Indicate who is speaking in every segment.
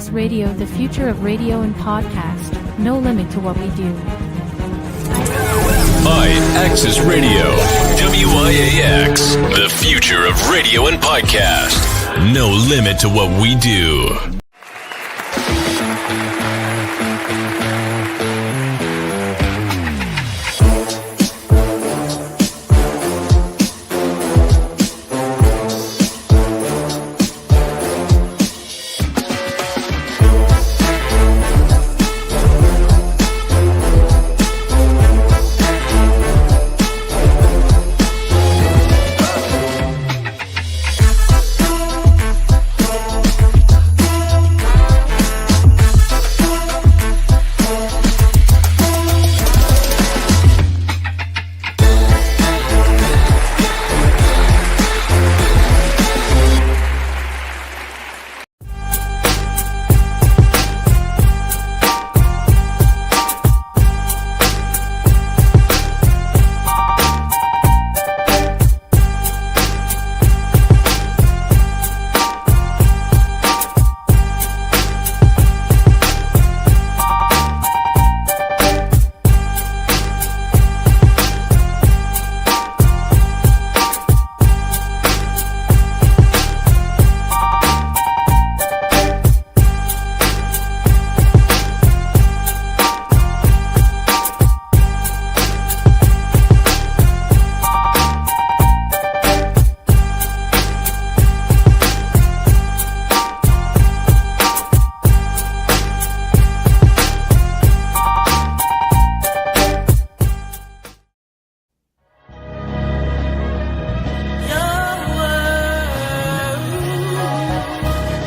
Speaker 1: AXIS Radio, the future of radio and podcast. No limit to what we do.
Speaker 2: IAXISRADIO, WIAX, the future of radio and podcast. No limit to what we do.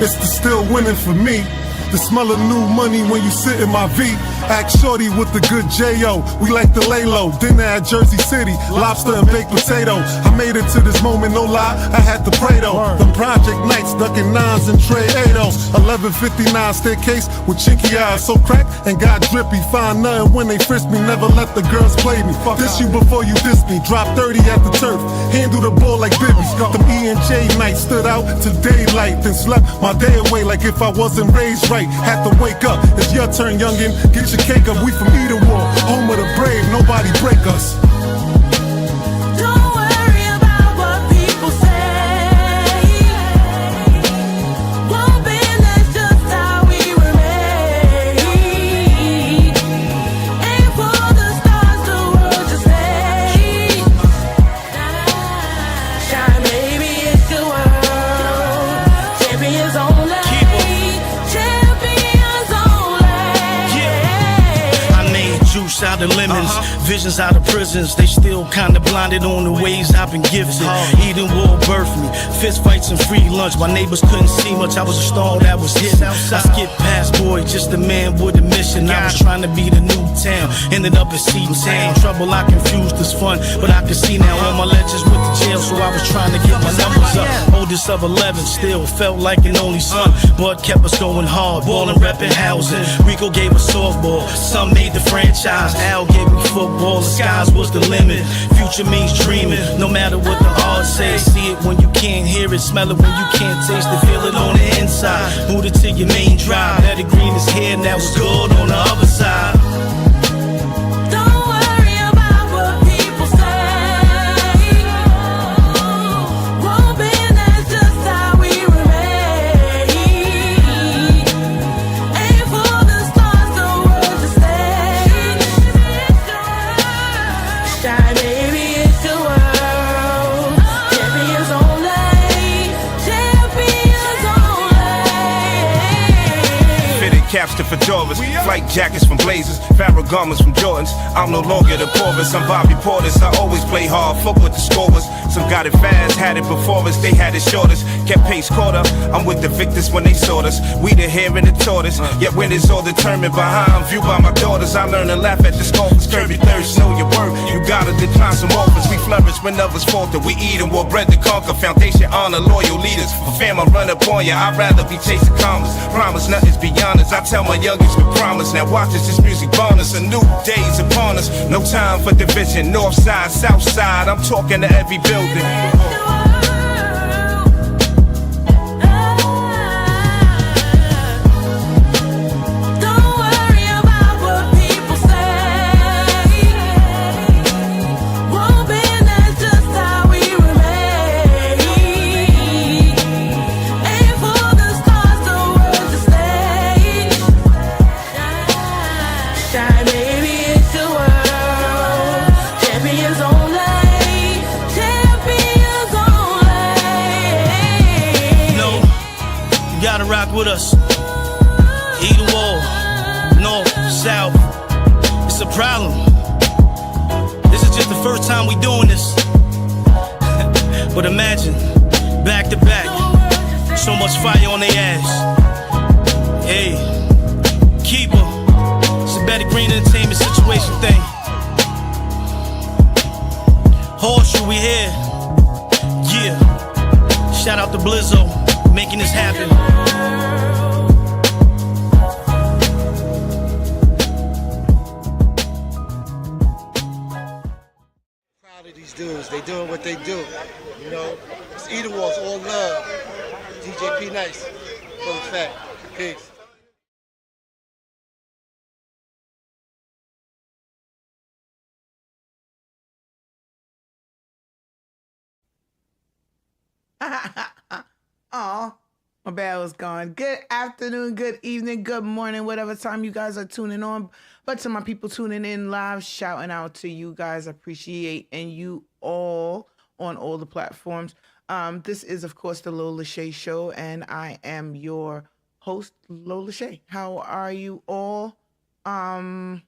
Speaker 3: It's the still winning for me. The smell of new money when you sit in my V. Act shorty with the good J.O. We like to lay low. Dinner at Jersey City, lobster and baked potato. I made it to this moment, no lie, I had to pray though. Them project nights, ducking nines and tray 8-0s. 1159 staircase with chinky eyes, so cracked and got drippy. Find nothing when they frisk me, never let the girls play me. Diss you before you diss me, drop 30 at the turf. Handle the ball like Bibby. Them E&J nights stood out to daylight, then slept my day away like if I wasn't raised right. Had to wake up, it's your turn youngin', get your cake up. We from Eden War, home of the brave, nobody break us.
Speaker 4: Don't worry about what people say. Won't be, that's just how we were made. Aim for the stars, the world just made. Shine, baby, it's your world. Champions only.
Speaker 5: Juice out of lemons, visions out of prisons. They still kinda blinded on the ways I've been gifted. Eden War birthed me, fist fights and free lunch. My neighbors couldn't see much, I was a star that was hidden. I skipped past boy, just a man with a mission. I was trying to be the new town, ended up at Seton Town. Trouble I confused as fun, but I can see now all my legends with the jail, so I was trying to get my numbers up. Oldest of 11, still felt like an only son, but kept us going hard, ballin', reppin' housing. Rico gave us softball, some made the franchise. Al gave me football, the skies was the limit. Future means dreaming, no matter what the odds say. See it when you can't hear it, smell it when you can't taste it, feel it on the inside. Move it to your main drive, better green is here, now it's good on the other side.
Speaker 4: Don't worry about what people say. Won't be, that's just how we were made. Aim for the stars, the world to stay. Shine, baby, it's your world. Champions only. Champions only.
Speaker 6: Fitted caps to fedoras, flight jackets from Blazers, fabric garments from Jordans. I'm no longer the poorest, I'm Bobby Portis. I always play hard, fuck with the scorers. Some got it fast, had it before us, they had it shortest. Kept pace caught up, I'm with the victors when they sought us. We the hare and the tortoise, yet when it's all determined by how I'm viewed by my daughters. I learn to laugh at the scoffers, curb your thirst, know your worth. You gotta decline some offers, we flourish when others falter. We eat and war bread to conquer, foundation, honor, loyal leaders. For fam, I run up on ya, I'd rather be chasing commas. Promise nothing's beyond us, I tell my youngest we promise. Now watch as this music bonus, a new day's upon us. No time for division, north side, south side. I'm talking to every building.
Speaker 5: rock with us. Either wall, north, south. It's a problem. This is just the first time we doing this. But imagine, back to back, so much fire on their ass. Hey, keeper. It's a Betty Green Entertainment situation thing. Horseshoe, we here. Yeah. Shout out to Blizzo, making this happen.
Speaker 7: Proud of these dudes. They doing what they do. You know, it's Either Walls, all love. DJ P Nice, full effect. Peace.
Speaker 8: Oh, my bad was gone. Good afternoon, good evening, good morning, whatever time you guys are tuning on. But to my people tuning in live, shouting out to you guys, appreciate and you all on all the platforms. This is, of course, the Lola Shae Show, and I am your host, Lola Shae. How are you all? I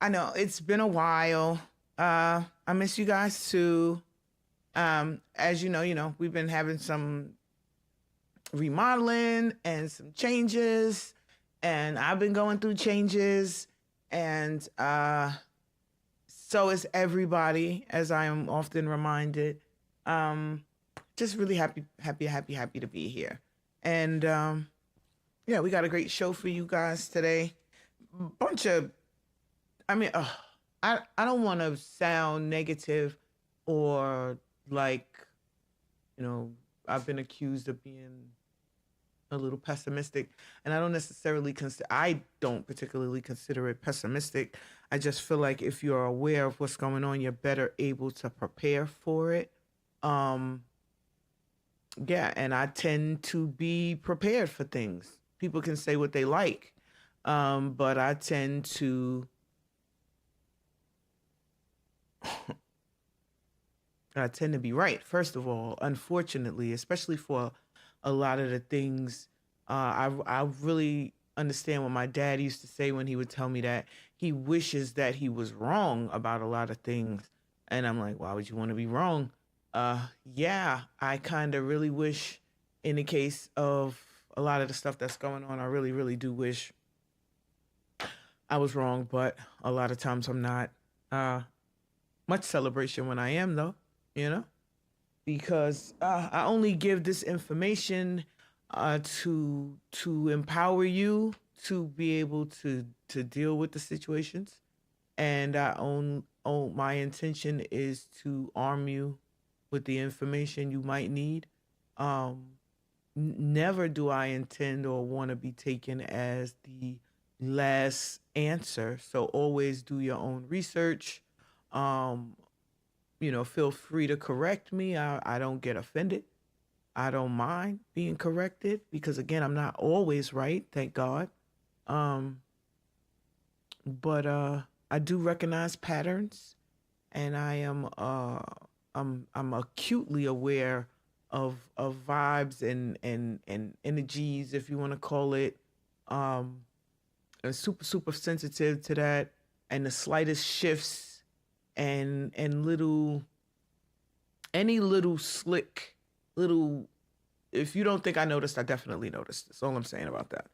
Speaker 8: know it's been a while. I miss you guys too. As you know, we've been having some remodeling and some changes, and I've been going through changes, and so is everybody, as I am often reminded. Just really happy to be here. And yeah, we got a great show for you guys today. I don't want to sound negative or like, I've been accused of being a little pessimistic, and I don't particularly consider it pessimistic. I just feel like if you're aware of what's going on, you're better able to prepare for it. Yeah, and I tend to be prepared for things. People can say what they like, but I tend to be right, first of all, unfortunately, especially for a lot of the things. I really understand what my dad used to say when he would tell me that he wishes that he was wrong about a lot of things. And I'm like, why would you want to be wrong? Yeah, I kind of really wish, in the case of a lot of the stuff that's going on, I really, really do wish I was wrong. But a lot of times I'm not. Much celebration when I am, though. Because I only give this information to empower you to be able to deal with the situations, and my intention is to arm you with the information you might need. Never do I intend or want to be taken as the last answer, so always do your own research. Feel free to correct me. I don't get offended. I don't mind being corrected because, again, I'm not always right, thank God. But I do recognize patterns, and I am I'm acutely aware of vibes and energies, if you want to call it. I'm super sensitive to that, and the slightest shifts and any little slick little, if you don't think I noticed, I definitely noticed. That's all I'm saying about that.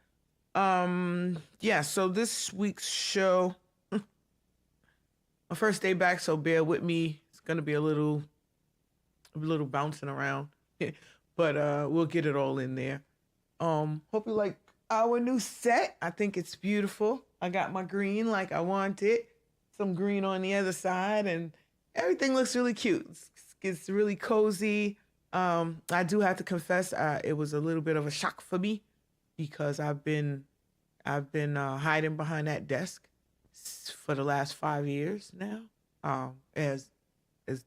Speaker 8: Yeah, so this week's show, my first day back, so bear with me. It's gonna be a little bouncing around, but we'll get it all in there. Hope you like our new set. I think it's beautiful. I got my green like I wanted. Some green on the other side, and everything looks really cute. It's really cozy. I do have to confess, it was a little bit of a shock for me because I've been hiding behind that desk for the last 5 years now. As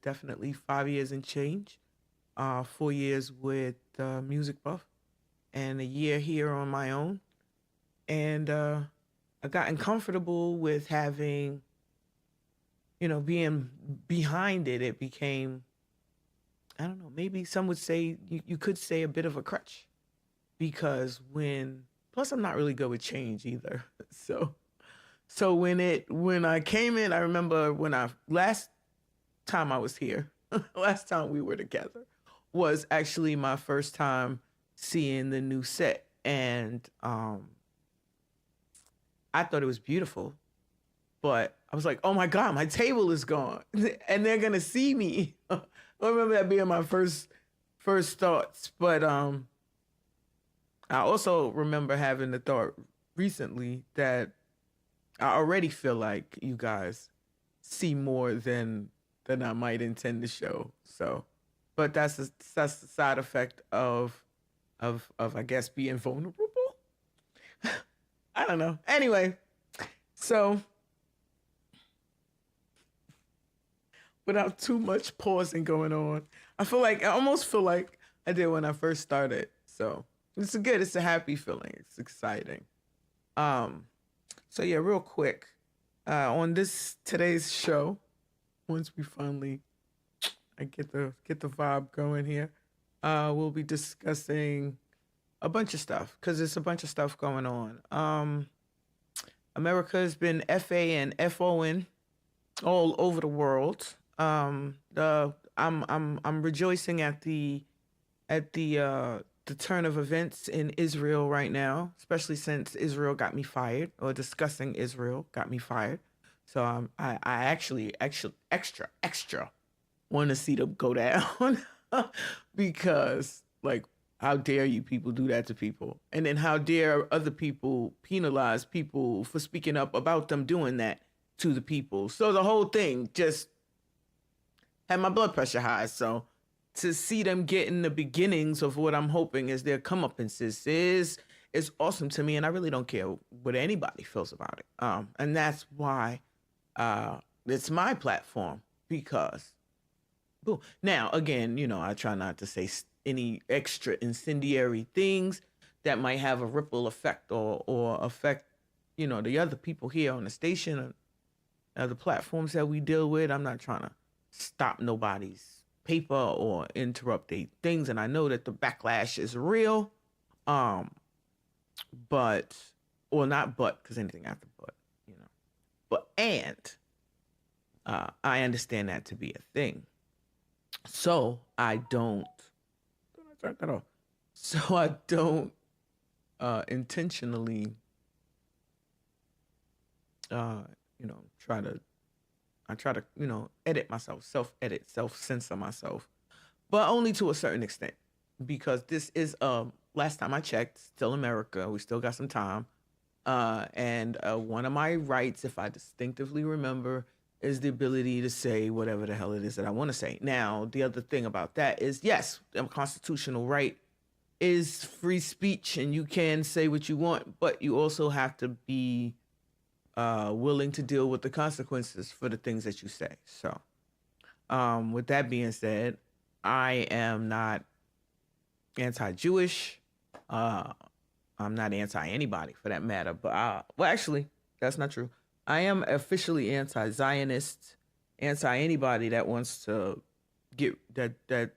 Speaker 8: definitely 5 years and change. 4 years with Music Buff, and a year here on my own. And I've gotten comfortable with having, being behind it. It became, I don't know, maybe some would say, you could say a bit of a crutch. because plus I'm not really good with change either. So when I came in, I remember last time I was here, last time we were together, was actually my first time seeing the new set, and I thought it was beautiful, but I was like, oh my God, my table is gone, and they're gonna see me. I remember that being my first thoughts, but I also remember having the thought recently that I already feel like you guys see more than I might intend to show. So, but that's the side effect of I guess being vulnerable. I don't know. Anyway, so without too much pausing going on, I almost feel like I did when I first started. So it's good. It's a happy feeling. It's exciting. So yeah, real quick, on today's show, once we finally I get the vibe going here, we'll be discussing a bunch of stuff because there's a bunch of stuff going on. America's been FA and FOing all over the world. I'm rejoicing at the turn of events in Israel right now, especially since Israel got me fired, or discussing Israel got me fired. So I actually extra want to see them go down because, like, how dare you people do that to people? And then how dare other people penalize people for speaking up about them doing that to the people? So the whole thing just had my blood pressure high. So to see them getting the beginnings of what I'm hoping is their comeuppances is awesome to me, and I really don't care what anybody feels about it. And that's why it's my platform, because boom. Now, again, I try not to say any extra incendiary things that might have a ripple effect or affect, the other people here on the station or the platforms that we deal with. I'm not trying to stop nobody's paper or interrupt their things, and I know that the backlash is real. Because anything after I understand that to be a thing. So I don't turn that off. So I don't intentionally try to edit myself, self-edit, self-censor myself, but only to a certain extent, because this is last time I checked, still America. We still got some time. And one of my rights, if I distinctively remember, is the ability to say whatever the hell it is that I want to say. Now, the other thing about that is, yes, a constitutional right is free speech, and you can say what you want, but you also have to be willing to deal with the consequences for the things that you say. So, with that being said, I am not anti-Jewish. I'm not anti-anybody for that matter. But actually, that's not true. I am officially anti-Zionist, anti-anybody that wants to get that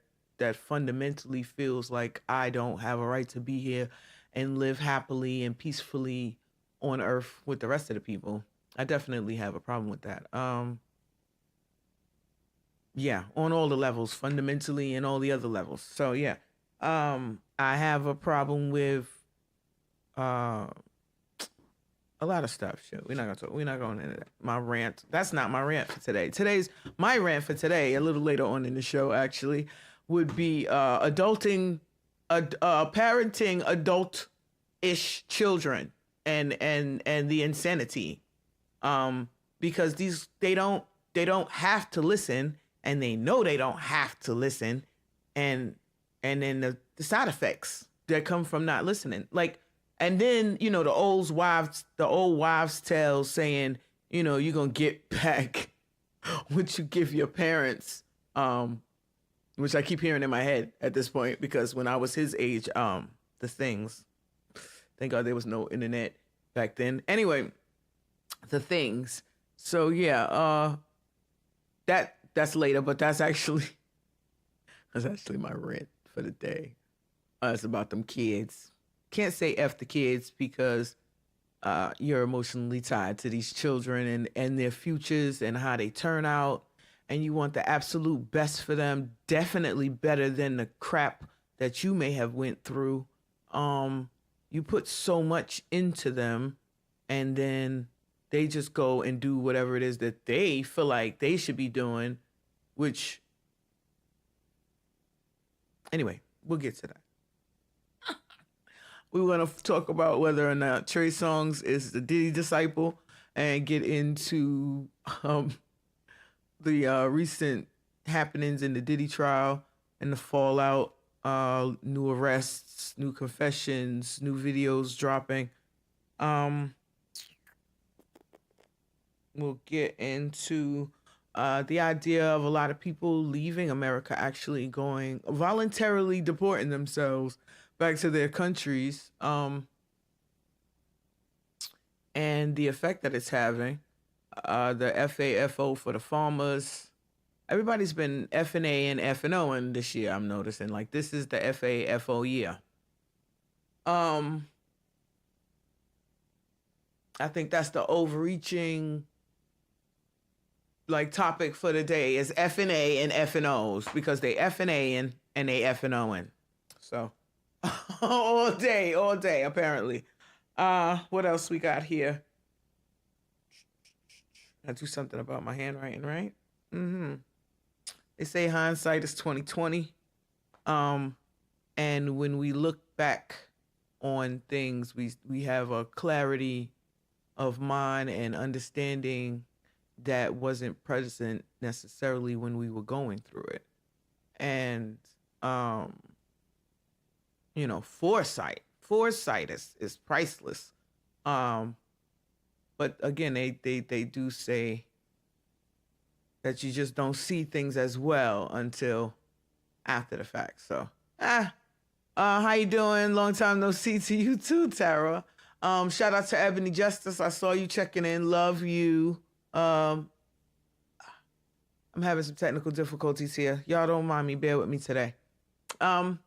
Speaker 8: fundamentally feels like I don't have a right to be here and live happily and peacefully on earth with the rest of the people. I definitely have a problem with that. Yeah, on all the levels, fundamentally, and all the other levels. So yeah, I have a problem with a lot of stuff. Shit, we're not going into that. My rant. That's not my rant for today. My rant for today, a little later on in the show, actually, would be parenting adult-ish children and the insanity. Because they don't have to listen, and they know they don't have to listen, and then the side effects that come from not listening, like. And then, the old wives' tale saying, you're going to get back what you give your parents, which I keep hearing in my head at this point, because when I was his age, the things, thank God there was no internet back then. Anyway, the things. So yeah, that's later, but that's actually my rant for the day. It's about them kids. can't say F the kids because you're emotionally tied to these children and their futures and how they turn out, and you want the absolute best for them, definitely better than the crap that you may have went through. You put so much into them, and then they just go and do whatever it is that they feel like they should be doing, which, anyway, we'll get to that. We want to talk about whether or not Trey Songz is the Diddy disciple and get into the recent happenings in the Diddy trial and the fallout, new arrests, new confessions, new videos dropping. We'll get into the idea of a lot of people leaving America, actually going voluntarily deporting themselves back to their countries, and the effect that it's having. The FAFO for the farmers. Everybody's been F&A and F&O'ing this year, I'm noticing. Like, this is the FAFO year. I think that's the overreaching topic for the day is F&A and F&Os, because they F&A and they F&O'ing. So all day, apparently. What else we got here? I do something about my handwriting, right? They say hindsight is 20/20. And when we look back on things, we have a clarity of mind and understanding that wasn't present necessarily when we were going through it. And foresight is priceless. But again, they do say that you just don't see things as well until after the fact. So, how you doing? Long time no see to you too, Tara. Shout out to Ebony Justice. I saw you checking in. Love you. I'm having some technical difficulties here. Y'all don't mind me. Bear with me today. I've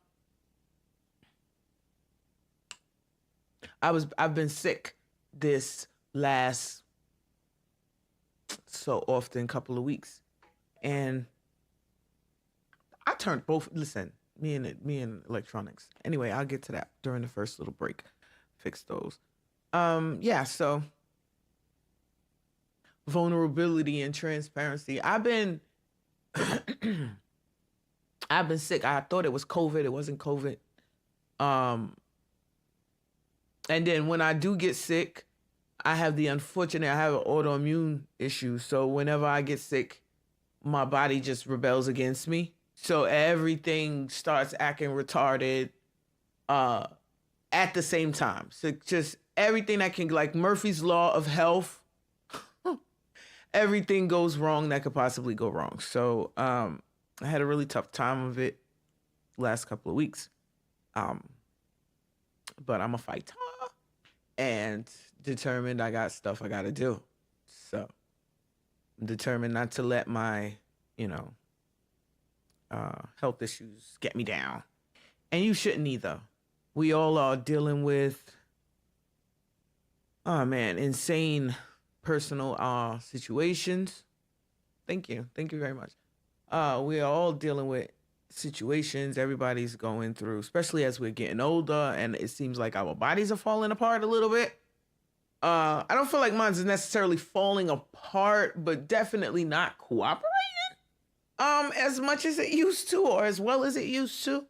Speaker 8: been sick this last so often couple of weeks, and I turned both. Listen, me and electronics. Anyway, I'll get to that during the first little break. Fix those. So vulnerability and transparency. I've been sick. I thought it was COVID. It wasn't COVID. And then when I do get sick, I have an autoimmune issue. So whenever I get sick, my body just rebels against me. So everything starts acting retarded at the same time. So just everything that can, like Murphy's Law of health, everything goes wrong that could possibly go wrong. So I had a really tough time of it last couple of weeks. But I'm a fighter and determined I got stuff I got to do. So I'm determined not to let my, health issues get me down. And you shouldn't either. We all are dealing with, insane personal situations. Thank you very much. We are all dealing with situations everybody's going through, especially as we're getting older, and it seems like our bodies are falling apart a little bit. I don't feel like mine's necessarily falling apart, but definitely not cooperating as much as it used to, or as well as it used to.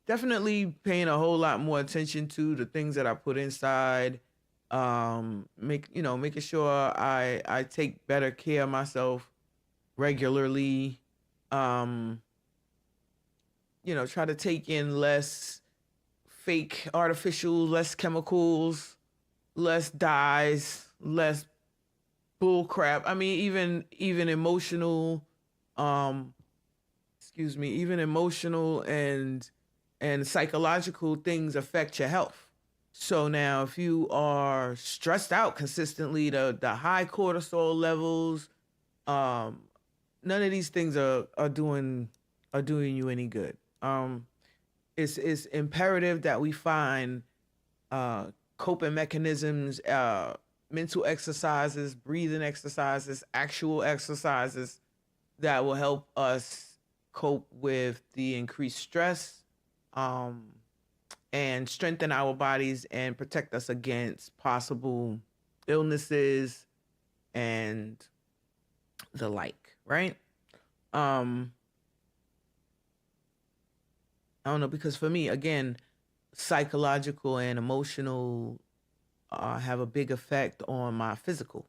Speaker 8: Definitely paying a whole lot more attention to the things that I put inside. Making sure I take better care of myself regularly. Try to take in less fake, artificial, less chemicals, less dyes, less bull crap. I mean, even emotional, even emotional and psychological things affect your health. So now if you are stressed out consistently, the high cortisol levels, none of these things are doing you any good. it's imperative that we find coping mechanisms, mental exercises, breathing exercises, actual exercises that will help us cope with the increased stress, and strengthen our bodies and protect us against possible illnesses and the like, right? I don't know, because for me, again, psychological and emotional have a big effect on my physical.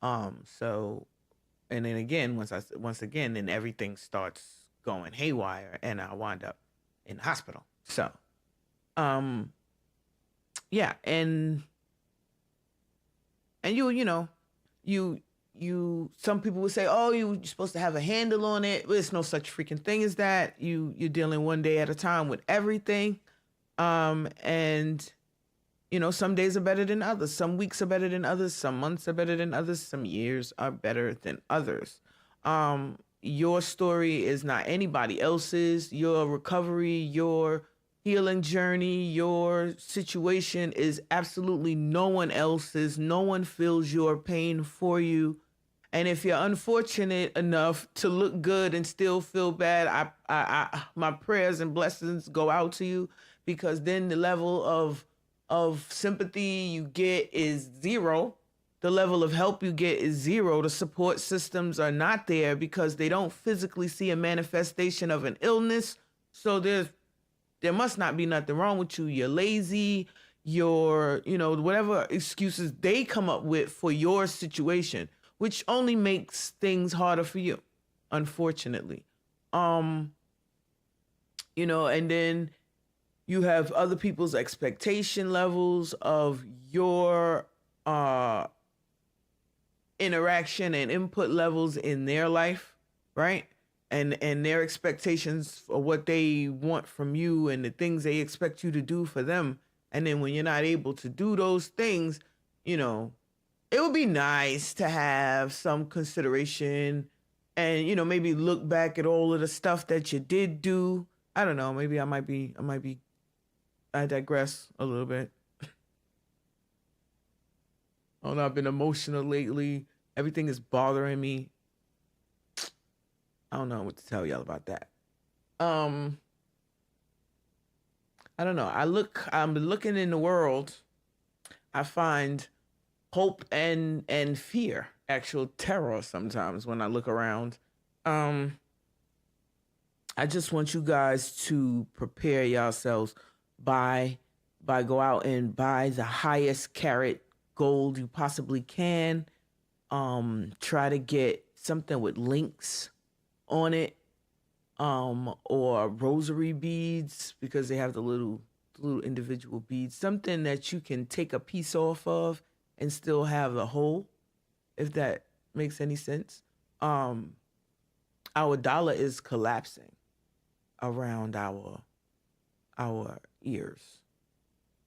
Speaker 8: So, and then again, once again, then everything starts going haywire, and I wind up in the hospital. So, yeah, and you know, you some people would say, oh, you're supposed to have a handle on it. There's no such freaking thing as that. You're dealing one day at a time with everything. And you know, some days are better than others, some weeks are better than others, some months are better than others, some years are better than others. Your story is not anybody else's. Your recovery, your healing journey, your situation is absolutely no one else's. No one feels your pain for you. And if you're unfortunate enough to look good and still feel bad, I my prayers and blessings go out to you, because then the level of sympathy you get is zero. The level of help you get is zero. The support systems are not there because they don't physically see a manifestation of an illness. So there must not be nothing wrong with you. You're lazy, you're, you know, whatever excuses they come up with for your situation, which only makes things harder for you, unfortunately. You know, and then you have other people's expectation levels of your interaction and input levels in their life, right? And their expectations for what they want from you and the things they expect you to do for them. And then when you're not able to do those things, you know, it would be nice to have some consideration and, you know, maybe look back at all of the stuff that you did do. I don't know. Maybe I digress a little bit. Oh no, I've been emotional lately. Everything is bothering me. I don't know what to tell y'all about that. I don't know. I'm looking in the world. I find hope and fear, actual terror sometimes when I look around. I just want you guys to prepare yourselves by go out and buy the highest carat gold you possibly can. Try to get something with links on it, or rosary beads, because they have the little individual beads, something that you can take a piece off of and still have the whole, if that makes any sense. Our dollar is collapsing around our ears,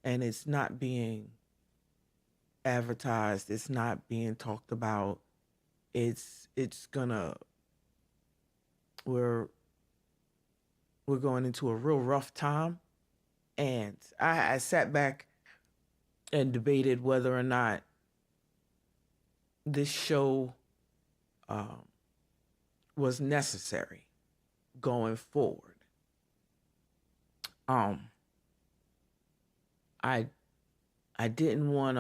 Speaker 8: and it's not being advertised, it's not being talked about. We're going into a real rough time. And I sat back and debated whether or not this show was necessary going forward. I didn't want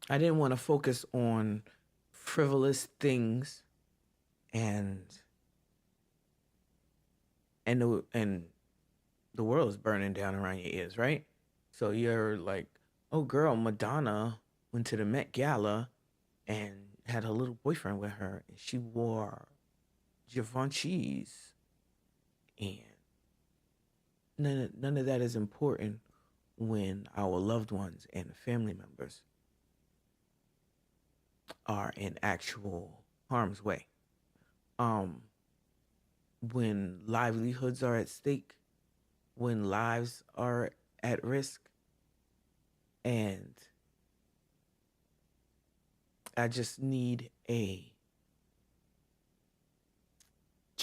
Speaker 8: to focus on frivolous things and the world is burning down around your ears, right? So you're like, oh girl, Madonna went to the Met Gala and had her little boyfriend with her, and she wore Givenchy's, and none of that is important when our loved ones and family members are in actual harm's way. When livelihoods are at stake, when lives are at risk, and I just need a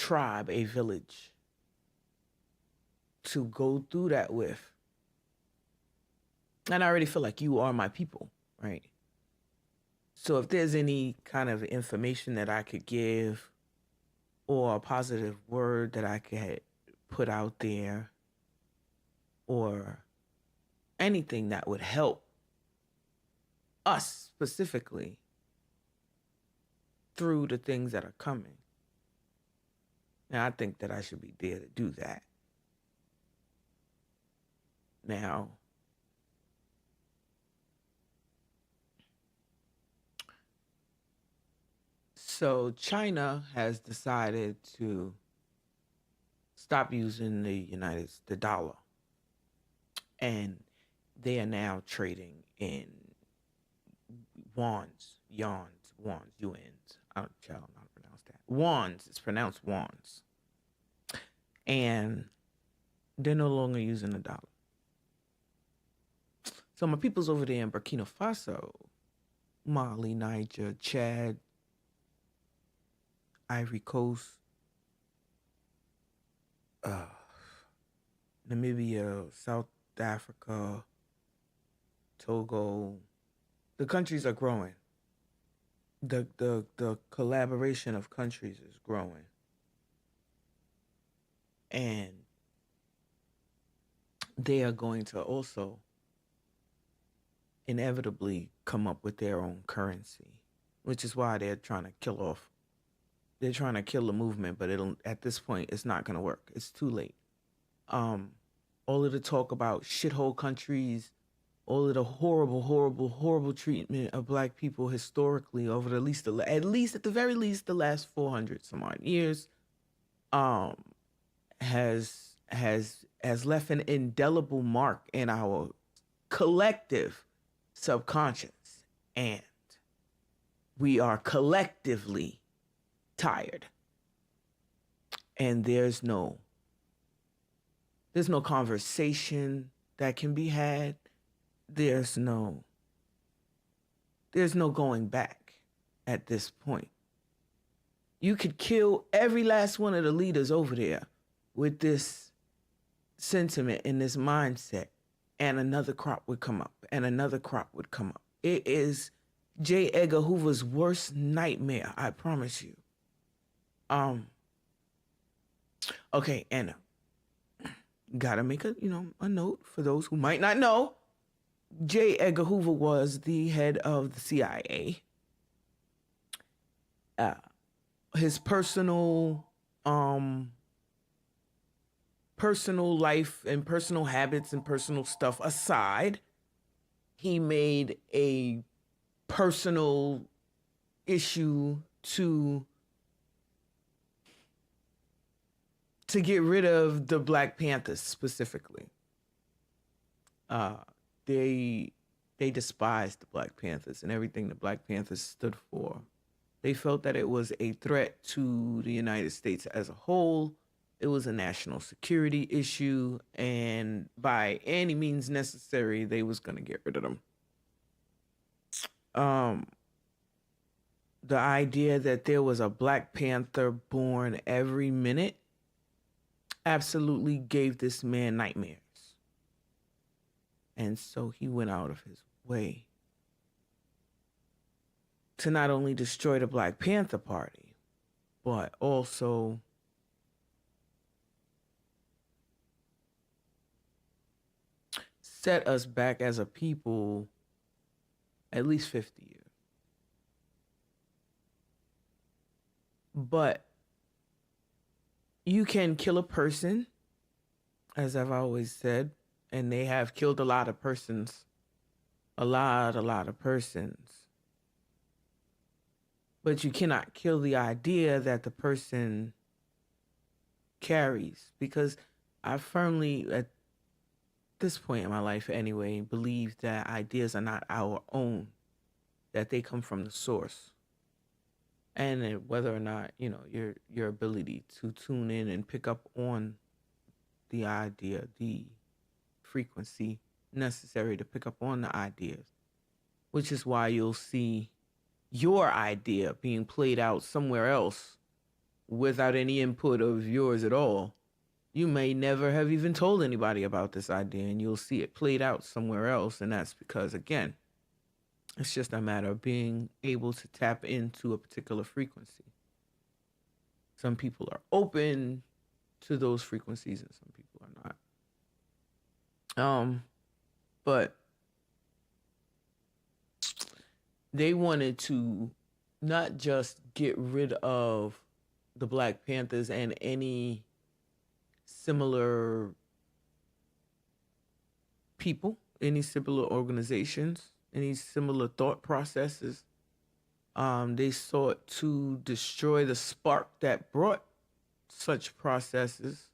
Speaker 8: tribe, a village to go through that with. And I already feel like you are my people, right? So if there's any kind of information that I could give or a positive word that I could put out there or anything that would help us specifically through the things that are coming, and I think that I should be there to do that. Now, so China has decided to stop using the dollar, and they are now trading in yuans. I don't know how to pronounce that. Wands, it's pronounced wands. And they're no longer using the dollar. So my people's over there in Burkina Faso, Mali, Niger, Chad, Ivory Coast, Namibia, South Africa, Togo. The countries are growing. The collaboration of countries is growing. And they are going to also inevitably come up with their own currency, which is why they're trying to kill the movement, but at this point it's not going to work. It's too late. All of the talk about shithole countries, all of the horrible treatment of black people historically over at least at the very least the last 400 some odd years, has left an indelible mark in our collective subconscious, and we are collectively tired, and there's no conversation that can be had. There's no going back at this point. You could kill every last one of the leaders over there with this sentiment and this mindset, and another crop would come up, and another crop would come up. It is J. Edgar Hoover's worst nightmare, I promise you. Okay, and gotta make a note for those who might not know. J. Edgar Hoover was the head of the CIA. His personal life and personal habits and personal stuff aside, he made a personal issue to get rid of the Black Panthers specifically. They despised the Black Panthers and everything the Black Panthers stood for. They felt that it was a threat to the United States as a whole. It was a national security issue, and by any means necessary, they was going to get rid of them. The idea that there was a Black Panther born every minute absolutely gave this man nightmares. And so he went out of his way to not only destroy the Black Panther Party, but also set us back as a people at least 50 years. But you can kill a person, as I've always said, and they have killed a lot of persons, a lot of persons. But you cannot kill the idea that the person carries, because I firmly, at this point in my life anyway, believe that ideas are not our own, that they come from the source. And whether or not, your ability to tune in and pick up on the idea, the frequency necessary to pick up on the ideas, which is why you'll see your idea being played out somewhere else without any input of yours at all, you may never have even told anybody about this idea, and you'll see it played out somewhere else. And that's because, again, it's just a matter of being able to tap into a particular frequency. Some people are open to those frequencies and some people are not. But they wanted to not just get rid of the Black Panthers and any similar people, any similar organizations, any similar thought processes. They sought to destroy the spark that brought such processes.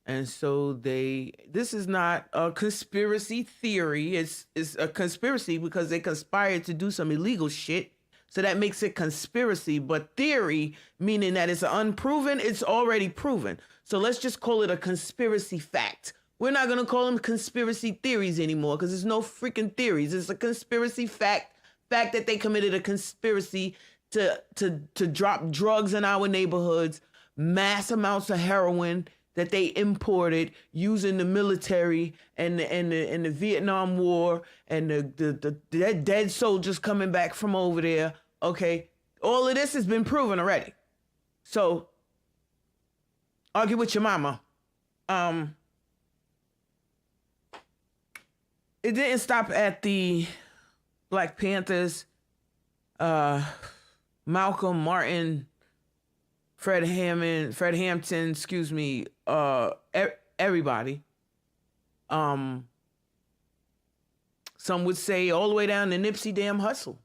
Speaker 8: And so this is not a conspiracy theory. It's a conspiracy because they conspired to do some illegal shit. So that makes it conspiracy. But theory, meaning that it's unproven, it's already proven. So let's just call it a conspiracy fact. We're not going to call them conspiracy theories anymore because there's no freaking theories. It's a conspiracy fact that they committed a conspiracy to drop drugs in our neighborhoods, mass amounts of heroin that they imported using the military and the Vietnam War and the dead soldiers coming back from over there. Okay, all of this has been proven already. So argue with your mama. It didn't stop at the Black Panthers, Malcolm, Martin, Fred Hampton, everybody. Some would say all the way down to Nipsey damn Hussle.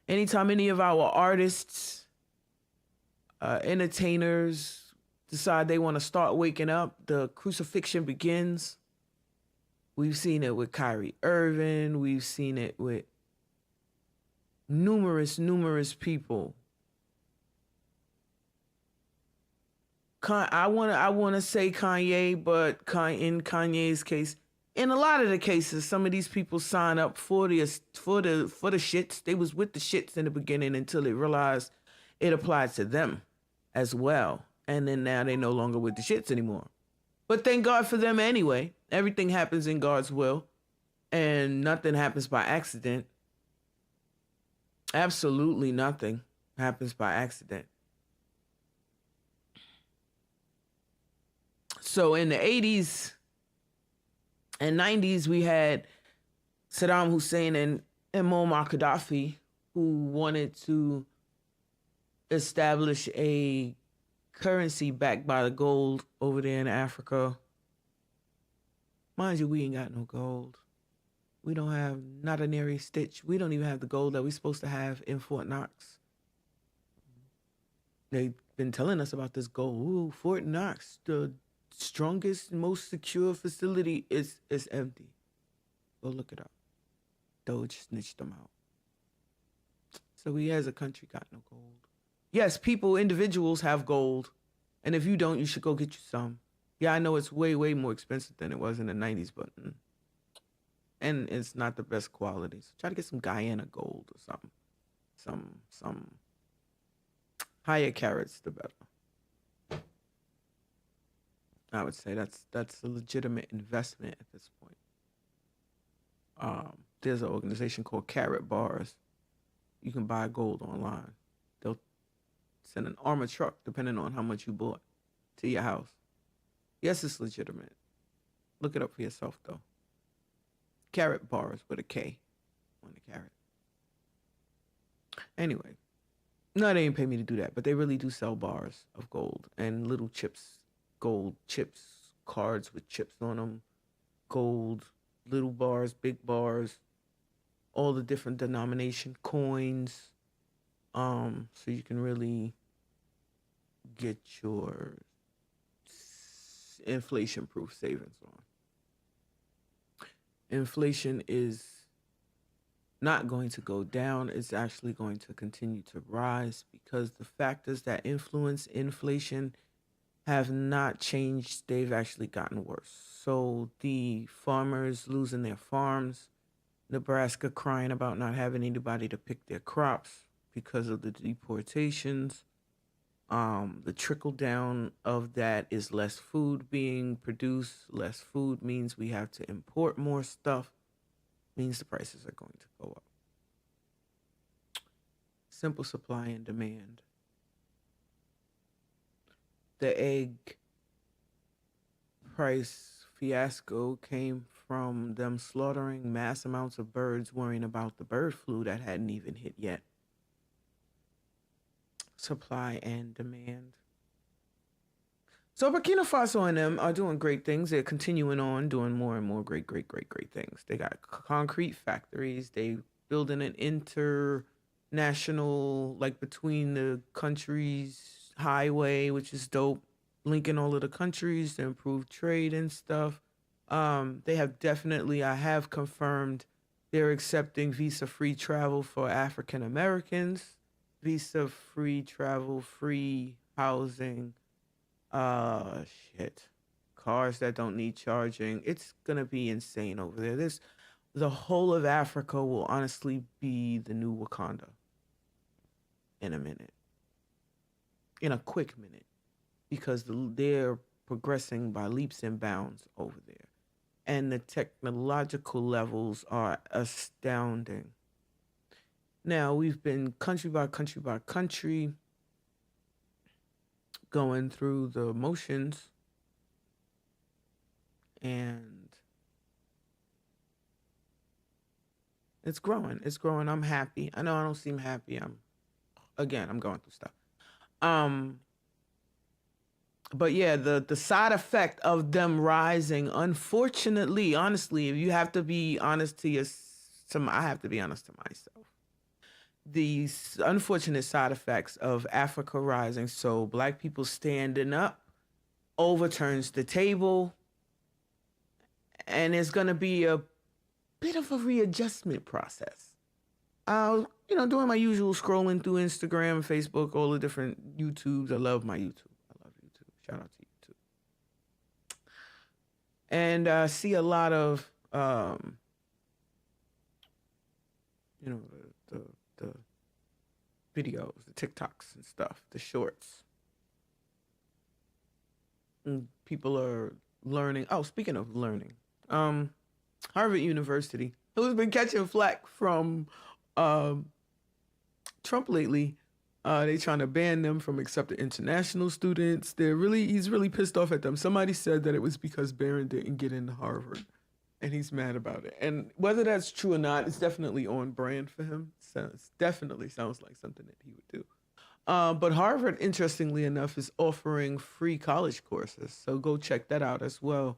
Speaker 8: Anytime any of our artists, entertainers decide they want to start waking up, the crucifixion begins. We've seen it with Kyrie Irving. We've seen it with numerous people. I want to say Kanye, but in Kanye's case, in a lot of the cases, some of these people sign up for the shits. They was with the shits in the beginning until they realized it applied to them as well, and then now they no longer with the shits anymore. But thank God for them anyway. Everything happens in God's will, and nothing happens by accident. Absolutely nothing happens by accident. So in the 80s and 90s, we had Saddam Hussein and Muammar Gaddafi, who wanted to establish a currency backed by the gold over there in Africa. Mind you, we ain't got no gold. We don't have not a nary stitch. We don't even have the gold that we're supposed to have in Fort Knox. They've been telling us about this gold. Ooh, Fort Knox, the strongest, most secure facility, is empty. Go look it up. Doge snitched them out. So we as a country got no gold. Yes, people, individuals have gold. And if you don't, you should go get you some. Yeah, I know it's way, way more expensive than it was in the 90s, but... And it's not the best quality. So try to get some Guyana gold or something. Some higher carats, the better. I would say that's a legitimate investment at this point. There's an organization called Carat Bars. You can buy gold online. They'll send an armored truck, depending on how much you bought, to your house. Yes, it's legitimate. Look it up for yourself, though. Carat Bars with a K on the carrot. Anyway, no, they ain't pay me to do that, but they really do sell bars of gold and little chips, gold chips, cards with chips on them, gold, little bars, big bars, all the different denomination coins, so you can really get your inflation-proof savings on. Inflation is not going to go down. It's actually going to continue to rise because the factors that influence inflation have not changed. They've actually gotten worse. So the farmers losing their farms, Nebraska crying about not having anybody to pick their crops because of the deportations. The trickle down of that is less food being produced. Less food means we have to import more stuff, means the prices are going to go up. Simple supply and demand. The egg price fiasco came from them slaughtering mass amounts of birds, worrying about the bird flu that hadn't even hit yet. Supply and demand. So Burkina Faso and them are doing great things. They're continuing on doing more and more great things. They got concrete factories. They building an international, like between the countries, highway, which is dope, linking all of the countries to improve trade and stuff. They have definitely, I have confirmed, they're accepting visa-free travel for African Americans. Visa-free travel, free housing, cars that don't need charging. It's gonna be insane over there. The whole of Africa will honestly be the new Wakanda in a minute, in a quick minute, because they're progressing by leaps and bounds over there, and the technological levels are astounding. Now, we've been country by country by country going through the motions, and it's growing. It's growing. I'm happy. I know I don't seem happy. I'm going through stuff. But yeah, the side effect of them rising, unfortunately, honestly, if you have to be honest I have to be honest to myself. The unfortunate side effects of Africa rising, so black people standing up, overturns the table, and it's going to be a bit of a readjustment process. Doing my usual scrolling through Instagram, Facebook, all the different YouTubes. I love my YouTube. Shout out to YouTube. And see a lot of, the videos, the TikToks and stuff, the shorts. And people are learning. Oh, speaking of learning, Harvard University, who's been catching flack from Trump lately. They trying to ban them from accepting international students. He's really pissed off at them. Somebody said that it was because Barron didn't get into Harvard, and he's mad about it. And whether that's true or not, it's definitely on brand for him. So it definitely sounds like something that he would do. But Harvard, interestingly enough, is offering free college courses. So go check that out as well.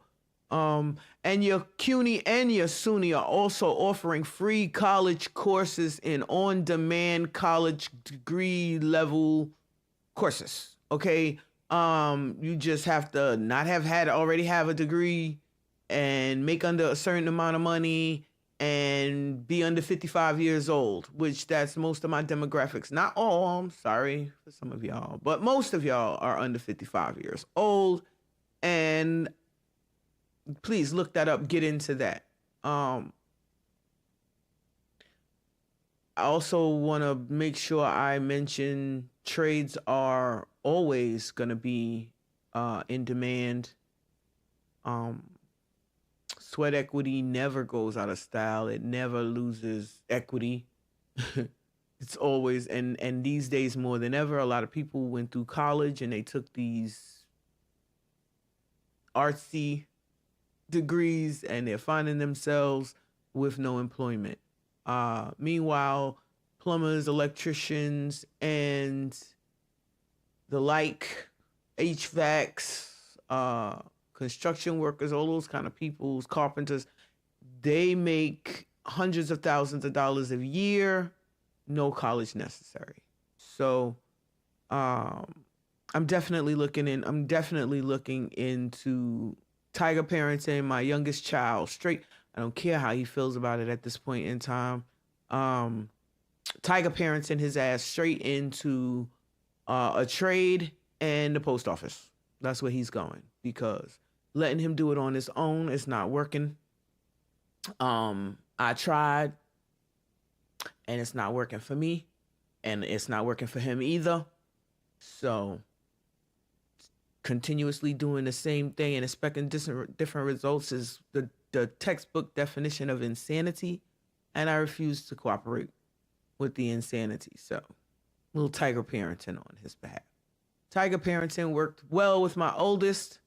Speaker 8: And your CUNY and your SUNY are also offering free college courses in on-demand college degree level courses. Okay. You just have to not already have a degree and make under a certain amount of money and be under 55 years old, which that's most of my demographics. Not all, I'm sorry for some of y'all, but most of y'all are under 55 years old. And please look that up, get into that. I also want to make sure I mention trades are always going to be in demand. Sweat equity never goes out of style. It never loses equity. It's always, and these days more than ever, a lot of people went through college and they took these artsy degrees and they're finding themselves with no employment. Meanwhile, plumbers, electricians, and the like, HVACs, construction workers, all those kind of people, carpenters, they make hundreds of thousands of dollars a year, no college necessary. So I'm definitely looking into tiger parenting my youngest child straight. I don't care how he feels about it at this point in time. Tiger parenting his ass straight into a trade and the post office. That's where he's going, because letting him do it on his own is not working. I tried, and it's not working for me, and it's not working for him either. So continuously doing the same thing and expecting different results is the textbook definition of insanity, and I refuse to cooperate with the insanity. So little tiger parenting on his behalf. Tiger parenting worked well with my oldest.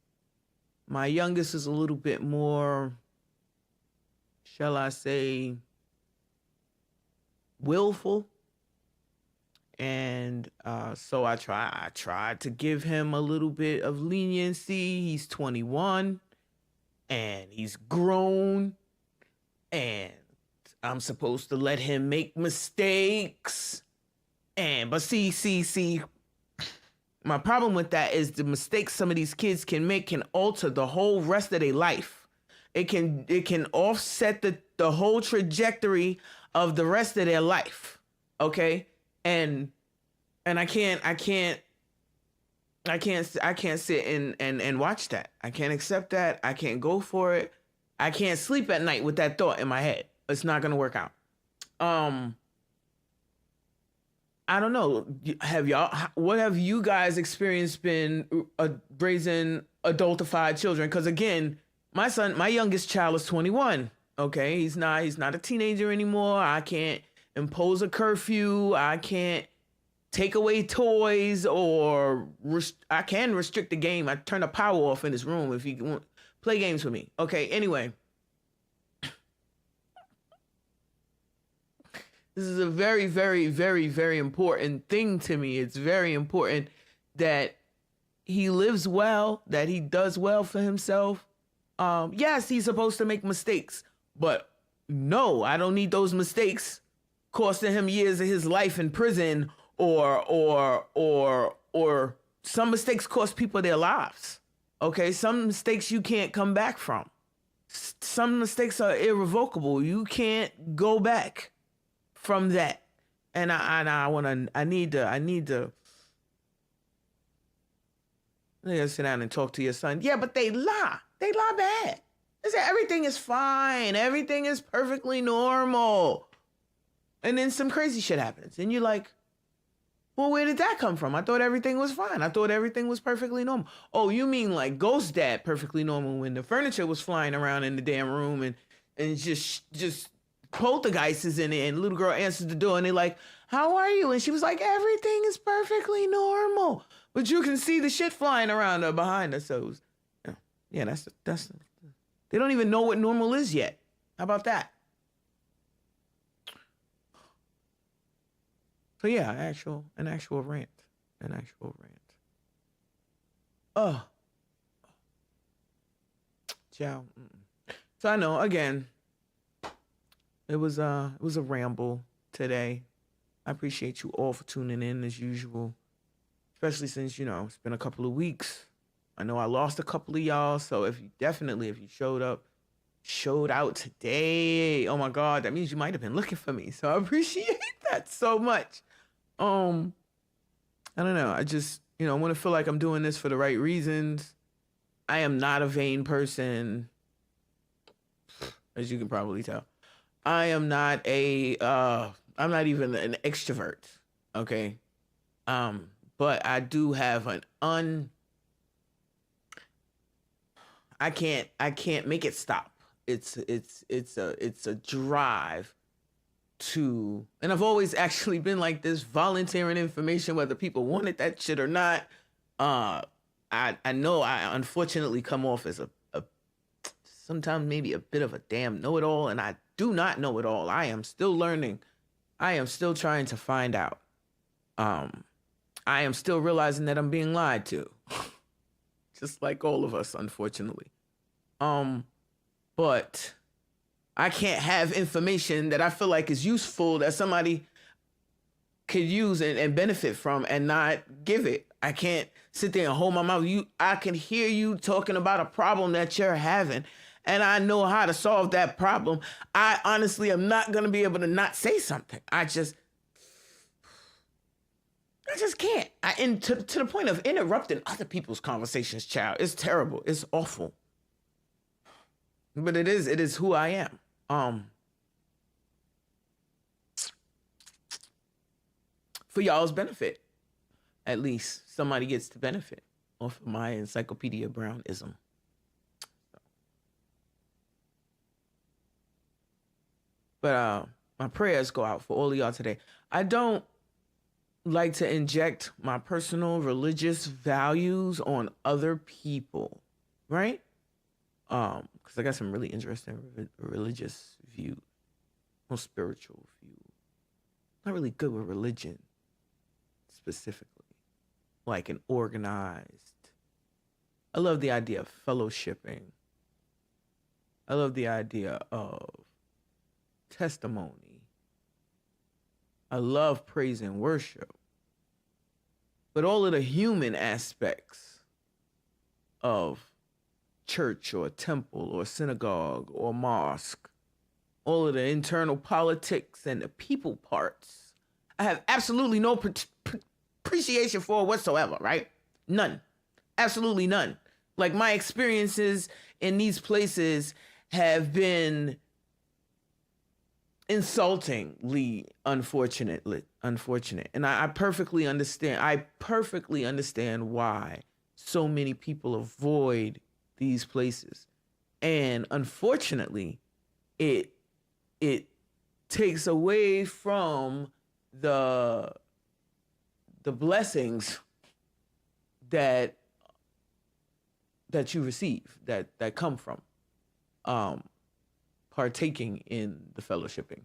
Speaker 8: My youngest is a little bit more, shall I say, willful. And so I tried to give him a little bit of leniency. He's 21 and he's grown, and I'm supposed to let him make mistakes. But see, my problem with that is the mistakes some of these kids can make can alter the whole rest of their life. It can offset the whole trajectory of the rest of their life. Okay? And I can't sit and watch that. I can't accept that. I can't go for it. I can't sleep at night with that thought in my head. It's not gonna work out. I don't know. What have you guys experienced been raising adultified children? Because again, my youngest child is 21. Okay, he's not a teenager anymore. I can't impose a curfew. I can't take away toys, or I can restrict the game. I turn the power off in his room if he won't play games with me. Okay, anyway. This is a very, very, very, very important thing to me. It's very important that he lives well, that he does well for himself. Yes, he's supposed to make mistakes, but no, I don't need those mistakes costing him years of his life in prison, or some mistakes cost people their lives. Okay, some mistakes you can't come back from. Some mistakes are irrevocable. You can't go back from that. And I need to sit down and talk to your son. Yeah, but they lie. They lie bad. They say everything is fine. Everything is perfectly normal. And then some crazy shit happens. And you're like, well, where did that come from? I thought everything was fine. I thought everything was perfectly normal. Oh, you mean like Ghost Dad perfectly normal when the furniture was flying around in the damn room and just poltergeist is in it, and little girl answers the door and they're like, how are you? And she was like, everything is perfectly normal. But you can see the shit flying around her behind her. So it was, yeah, that's they don't even know what normal is yet. How about that? So yeah, an actual rant. Oh. Ciao. So I know, again, it was a ramble today. I appreciate you all for tuning in as usual, especially since, it's been a couple of weeks. I know I lost a couple of y'all, so if you showed out today, oh my God, that means you might have been looking for me. So I appreciate that so much. I don't know. I just, I want to feel like I'm doing this for the right reasons. I am not a vain person, as you can probably tell. I am not I'm not even an extrovert, okay? But I do have I can't make it stop. It's a drive to, and I've always actually been like this, volunteering information, whether people wanted that shit or not. I know I unfortunately come off as a sometimes maybe a bit of a damn know-it-all, and I do not know it all. I am still learning. I am still trying to find out. I am still realizing that I'm being lied to. Just like all of us, unfortunately. But I can't have information that I feel like is useful that somebody could use and benefit from and not give it. I can't sit there and hold my mouth. I can hear you talking about a problem that you're having, and I know how to solve that problem. I honestly am not going to be able to not say something. I just can't. To the point of interrupting other people's conversations, child. It's terrible. It's awful. But it is who I am. for y'all's benefit. At least somebody gets to benefit off of my Encyclopedia Brownism. But my prayers go out for all of y'all today. I don't like to inject my personal religious values on other people, right? Because I got some really interesting religious views, more spiritual views. Not really good with religion specifically, like an organized. I love the idea of fellowshipping. I love the idea of testimony. I love praise and worship. But all of the human aspects of church or temple or synagogue or mosque, all of the internal politics and the people parts, I have absolutely no appreciation for whatsoever, right? None. Absolutely none. Like, my experiences in these places have been insultingly unfortunate. And I perfectly understand why so many people avoid these places. And unfortunately, it takes away from the blessings that you receive, that come from partaking in the fellowshipping,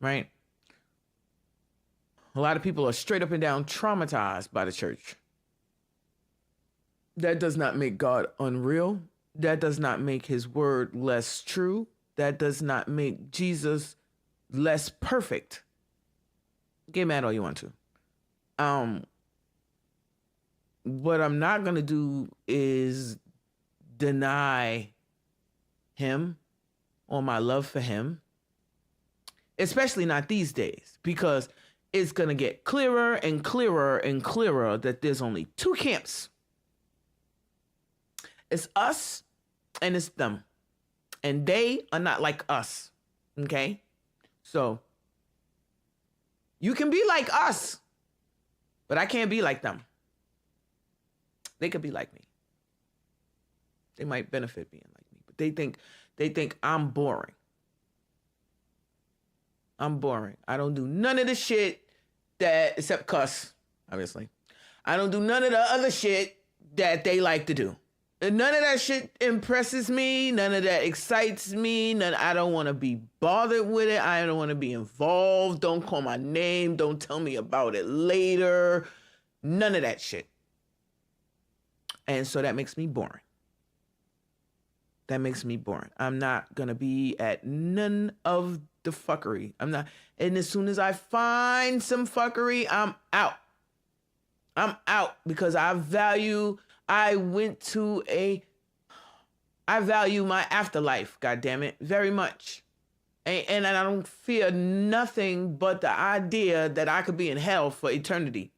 Speaker 8: right? A lot of people are straight up and down traumatized by the church. That does not make God unreal. That does not make his word less true. That does not make Jesus less perfect. Get mad all you want to. What I'm not going to do is deny him or my love for him, especially not these days, because it's going to get clearer and clearer and clearer that there's only two camps. It's us and it's them. And they are not like us, okay? So you can be like us, but I can't be like them. They could be like me. They might benefit being like me, but they think I'm boring. I'm boring. I don't do none of the shit that, except cuss, obviously. I don't do none of the other shit that they like to do. And none of that shit impresses me. None of that excites me. I don't want to be bothered with it. I don't want to be involved. Don't call my name. Don't tell me about it later. None of that shit. And so that makes me boring. That makes me boring. I'm not going to be at none of the fuckery. I'm not. And as soon as I find some fuckery, I'm out. I'm out because I value my afterlife, goddammit, very much. And I don't fear nothing but the idea that I could be in hell for eternity.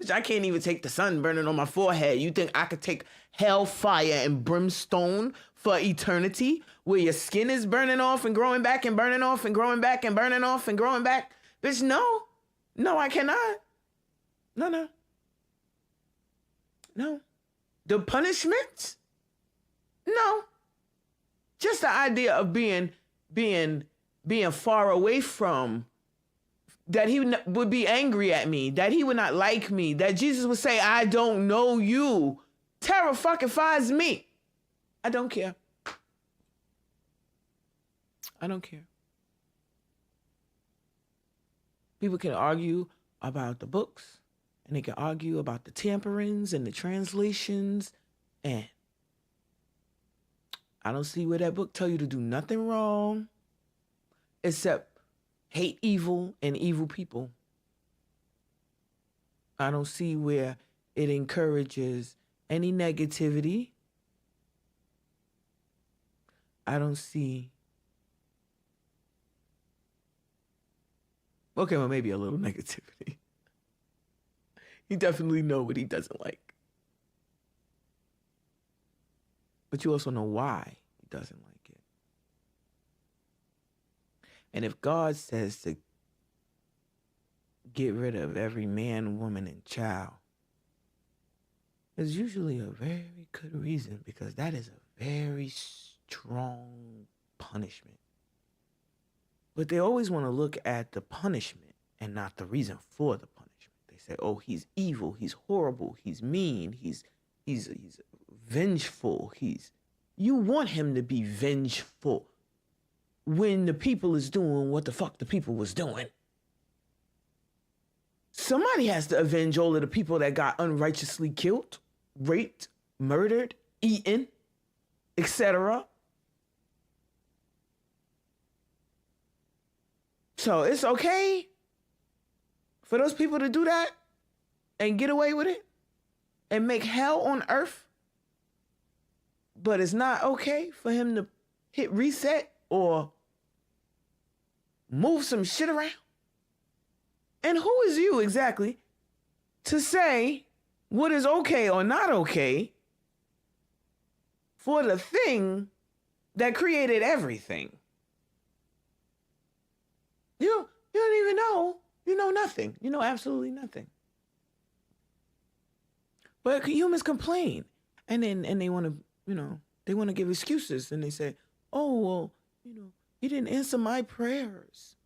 Speaker 8: Bitch, I can't even take the sun burning on my forehead. You think I could take hellfire and brimstone for eternity, where your skin is burning off and growing back and burning off and growing back and burning off and growing back? Bitch, no. No, I cannot. No. The punishment? No. Just the idea of being far away from, that he would be angry at me, that he would not like me, that Jesus would say, I don't know you, terrifies me. I don't care. I don't care. People can argue about the books, and they can argue about the tamperings and the translations, and I don't see where that book tell you to do nothing wrong except hate evil and evil people. I don't see where it encourages any negativity. I don't see. Okay, well, maybe a little negativity. You definitely know what he doesn't like. But you also know why he doesn't like it. And if God says to get rid of every man, woman, and child, there's usually a very good reason, because that is a very strong punishment. But they always want to look at the punishment and not the reason for the punishment. They say, oh, he's evil, he's horrible, he's mean, he's vengeful. You want him to be vengeful when the people is doing what the fuck the people was doing. Somebody has to avenge all of the people that got unrighteously killed, raped, murdered, eaten, etc. So it's okay for those people to do that and get away with it and make hell on earth. But it's not okay for him to hit reset or move some shit around. And who is you exactly to say what is okay or not okay for the thing that created everything? You don't even know. You know nothing. You know absolutely nothing. But humans complain, and they want to, they want to give excuses, and they say, "Oh, well, he didn't answer my prayers.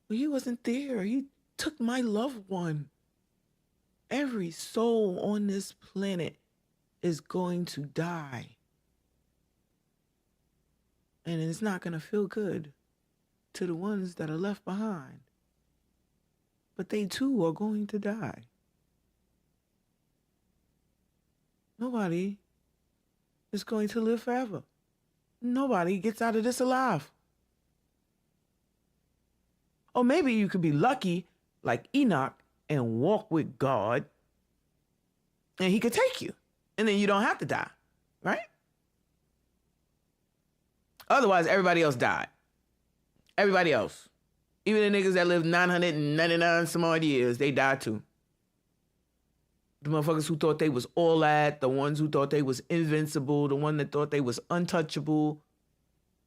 Speaker 8: Well, he wasn't there. He took my loved one." Every soul on this planet is going to die, and it's not going to feel good to the ones that are left behind. But they too are going to die. Nobody is going to live forever. Nobody gets out of this alive. Or maybe you could be lucky like Enoch and walk with God, and he could take you, and then you don't have to die, right? Otherwise, everybody else died. Everybody else. Even the niggas that lived 999 some odd years, they died too. The motherfuckers who thought they was all that, the ones who thought they was invincible, the one that thought they was untouchable,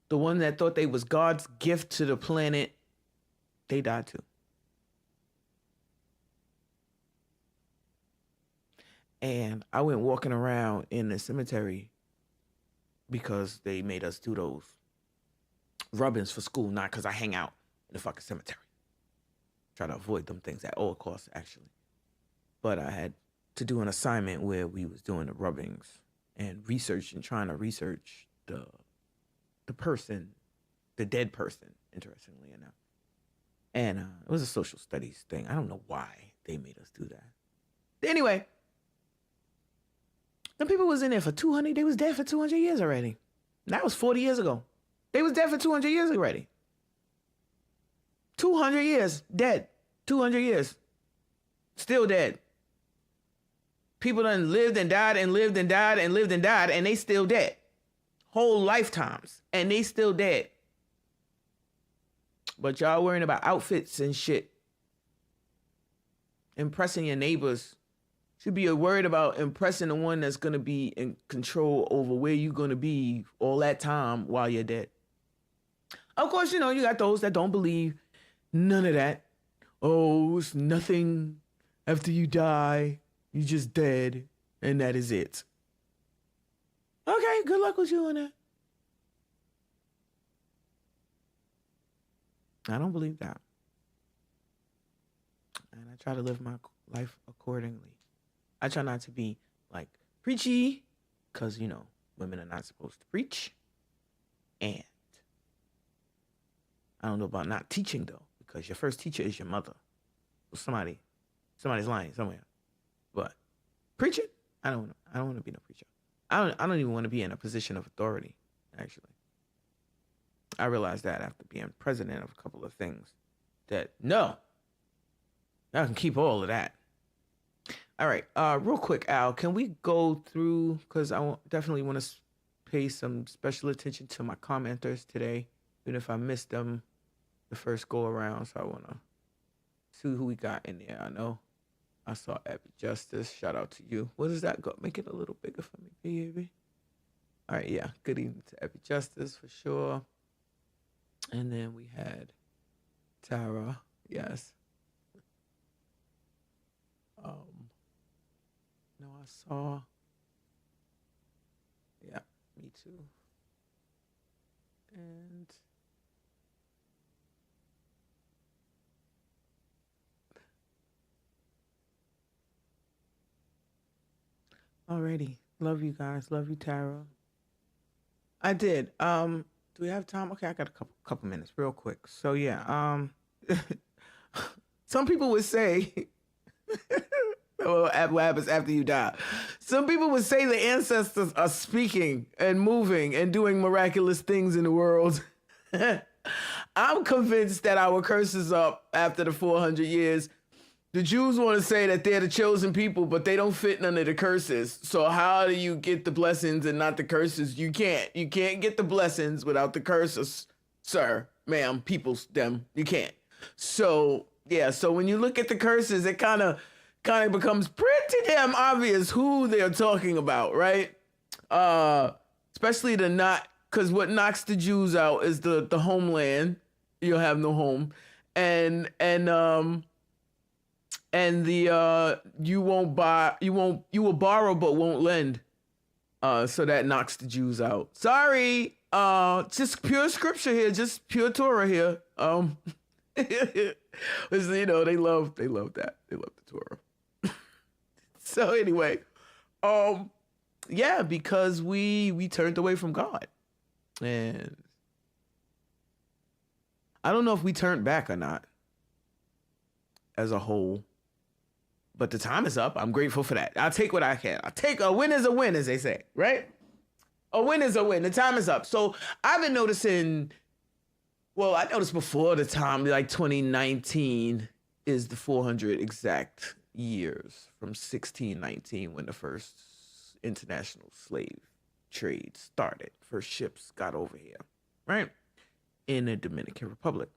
Speaker 8: the one that thought they was God's gift to the planet, they died too. And I went walking around in the cemetery because they made us do those rubbings for school, not because I hang out in the fucking cemetery. Try to avoid them things at all costs, actually. But I had to do an assignment where we was doing the rubbings and trying to research the person, the dead person, interestingly enough. And it was a social studies thing. I don't know why they made us do that. Anyway, the people was in there for 200, they was dead for 200 years already. That was 40 years ago. They was dead for 200 years already. 200 years, dead. 200 years, still dead. People done lived and died and lived and died and lived and died, and they still dead. Whole lifetimes, and they still dead. But y'all worrying about outfits and shit. Impressing your neighbors. Should be worried about impressing the one that's going to be in control over where you're going to be all that time while you're dead. Of course, you got those that don't believe none of that. Oh, it's nothing after you die. You just dead, and that is it. Okay, good luck with you on that. I don't believe that. And I try to live my life accordingly. I try not to be like preachy, because, women are not supposed to preach. And I don't know about not teaching, though, because your first teacher is your mother. So somebody's lying somewhere. But preaching, I don't want to be no preacher. I don't even want to be in a position of authority, actually. I realized that after being president of a couple of things, that no, I can keep all of that. All right, real quick, Al, can we go through, because I definitely want to pay some special attention to my commenters today, even if I missed them the first go around. So I want to see who we got in there. I know I saw Epic Justice. Shout out to you. What does that go? Make it a little bigger for me, baby. All right, yeah. Good evening to Epic Justice for sure. And then we had Tara. Yes. saw. Yeah, me too. And alrighty. Love you guys. Love you, Tara. I did. Do we have time? Okay, I got a couple minutes, real quick. So yeah, some people would say, well, what happens after you die? Some people would say the ancestors are speaking and moving and doing miraculous things in the world. I'm convinced that our curse is up after the 400 years. The Jews want to say that they're the chosen people, but they don't fit none of the curses. So how do you get the blessings and not the curses? You can't. You can't get the blessings without the curses, sir, ma'am, peoples, them. You can't. So yeah. So when you look at the curses, it kind of becomes pretty damn obvious who they're talking about, right? Especially because what knocks the Jews out is the homeland. You'll have no home, and the you will borrow but won't lend. So that knocks the Jews out. Sorry. Just pure scripture here, just pure Torah here. They love that. They love the Torah. So anyway, yeah, because we turned away from God. And I don't know if we turned back or not as a whole. But the time is up. I'm grateful for that. I'll take what I can. I'll take a win is a win, as they say, right? A win is a win. The time is up. So I've been noticing, well, I noticed before the time, like 2019 is the 400 exact years from 1619 when the first international slave trade started. First ships got over here, right? In the Dominican Republic.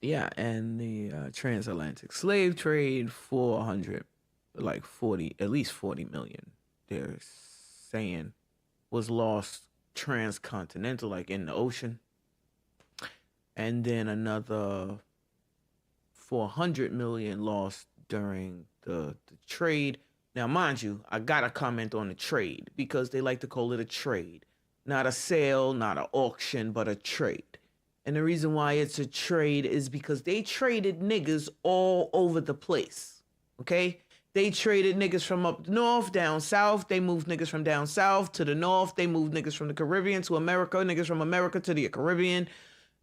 Speaker 8: Yeah, and the transatlantic slave trade, at least 40 million, they're saying, was lost transcontinental, like in the ocean. And then another 400 million lost during the trade. Now, mind you, I got to comment on the trade because they like to call it a trade. Not a sale, not an auction, but a trade. And the reason why it's a trade is because they traded niggas all over the place, okay? They traded niggas from up north, down south. They moved niggas from down south to the north. They moved niggas from the Caribbean to America, niggas from America to the Caribbean.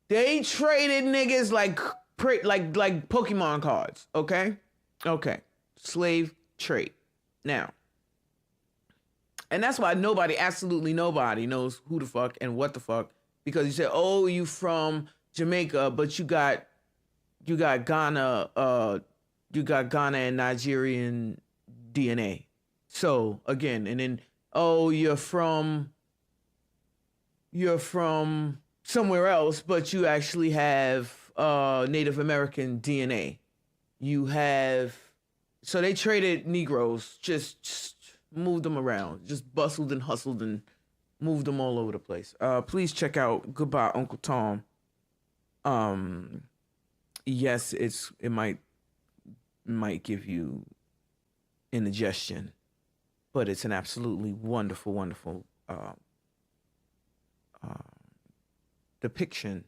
Speaker 8: They traded niggas like Pokemon cards, okay? Okay, slave trade. Now, and that's why absolutely nobody knows who the fuck and what the fuck. Because you say, oh, you from Jamaica, but you got Ghana, and Nigerian DNA. So again, and then, oh, you're from somewhere else, but you actually have Native American DNA. So they traded Negroes, just moved them around, just bustled and hustled and moved them all over the place. Please check out Goodbye Uncle Tom. Yes, it might give you indigestion, but it's an absolutely wonderful depiction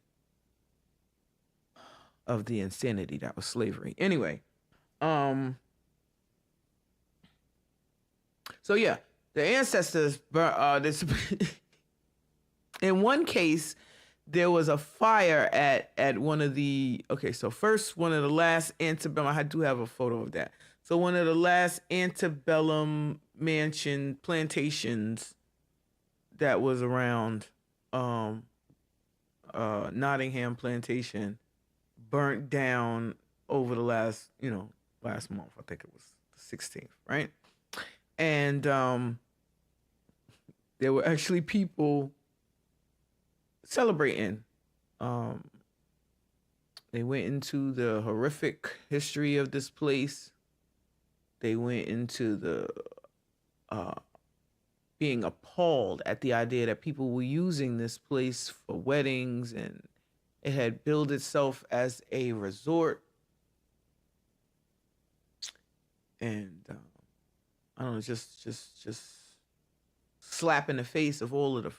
Speaker 8: of the insanity that was slavery. Anyway, so yeah. The ancestors, in one case, there was a fire at one of the, so first, one of the last antebellum, I do have a photo of that. So one of the last antebellum plantations that was around Nottingham Plantation burnt down over the last month. I think it was the 16th, right? And there were actually people celebrating. They went into the horrific history of this place. They went into the being appalled at the idea that people were using this place for weddings, and it had billed itself as a resort. and I don't know, just slap in the face of all of the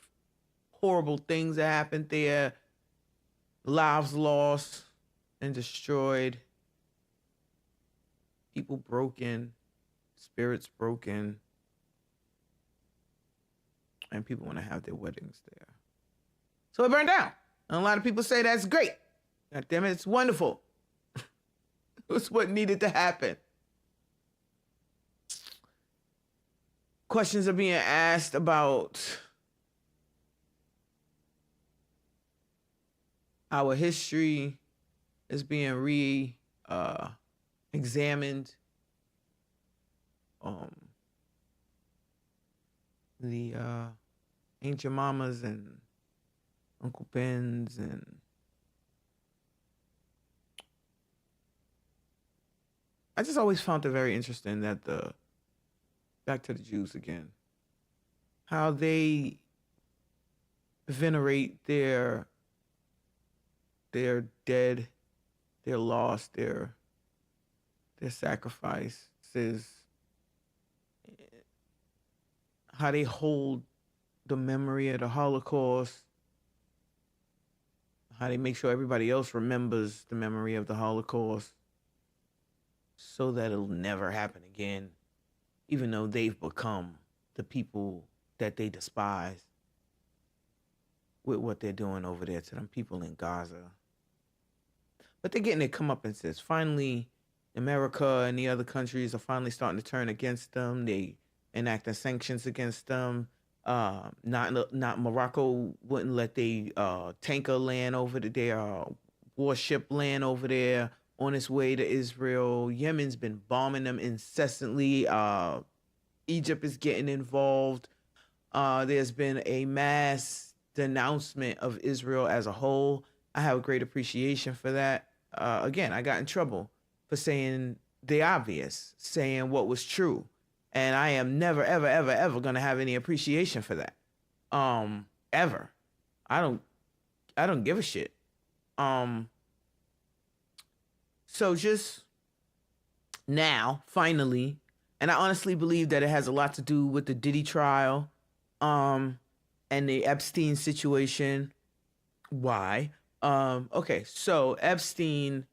Speaker 8: horrible things that happened there, lives lost and destroyed, people broken, spirits broken, and people want to have their weddings there. So it burned down. And a lot of people say that's great. God damn it, it's wonderful. It's what needed to happen. Questions are being asked about our history is being examined. The Aunt Jemimas and Uncle Ben's and I just always found it very interesting that back to the Jews again, how they venerate their dead, their lost, their sacrifices, how they hold the memory of the Holocaust, how they make sure everybody else remembers the memory of the Holocaust so that it'll never happen again, even though they've become the people that they despise with what they're doing over there to them people in Gaza. But they're getting their comeuppance. Finally, America and the other countries are finally starting to turn against them. They enacting sanctions against them. Not Morocco wouldn't let they tanker land over there, warship land over there on its way to Israel. Yemen's been bombing them incessantly. Egypt is getting involved. There's been a mass denouncement of Israel as a whole. I have a great appreciation for that. Again, I got in trouble for saying the obvious, saying what was true. And I am never, ever, ever, ever going to have any appreciation for that. Ever. I don't give a shit. So just now, finally, and I honestly believe that it has a lot to do with the Diddy trial, and the Epstein situation. Why? Okay, so Epstein,